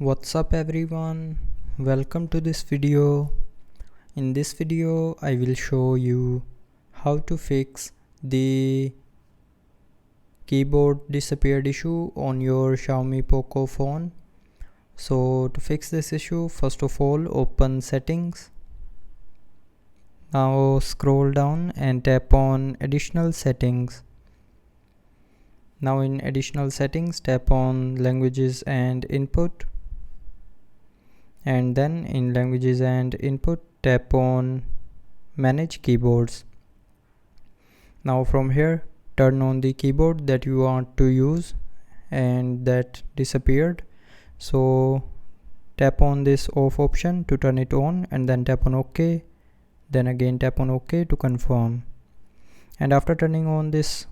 What's up everyone, welcome to this video. In this video I will show you how to fix the keyboard disappeared issue on your Xiaomi POCO phone. So to fix this issue, first of all open settings. Now scroll down and tap on additional settings. Now in additional settings tap on languages and input. And then in languages and input tap on manage keyboards. Now from here turn on the keyboard that you want to use and that disappeared. So tap on this off option to turn it on and then tap on OK. Then again tap on OK to confirm. And after turning on this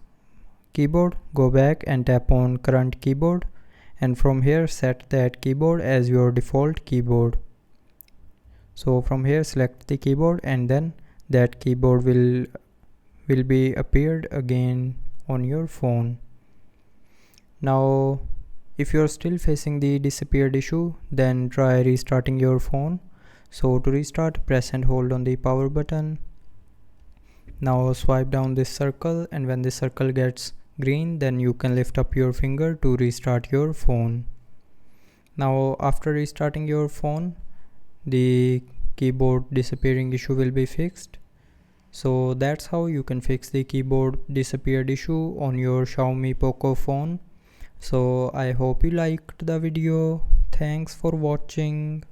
keyboard, go back and tap on current keyboard. And from here set that keyboard as your default keyboard. So from here select the keyboard and then that keyboard will be appeared again on your phone. Now if you are still facing the disappeared issue, then try restarting your phone. So to restart, press and hold on the power button. Now swipe down this circle, and when this circle gets green, then you can lift up your finger to restart your phone. Now after restarting your phone, the keyboard disappearing issue will be fixed. So that's how you can fix the keyboard disappeared issue on your Xiaomi POCO phone. So I hope you liked the video. Thanks for watching.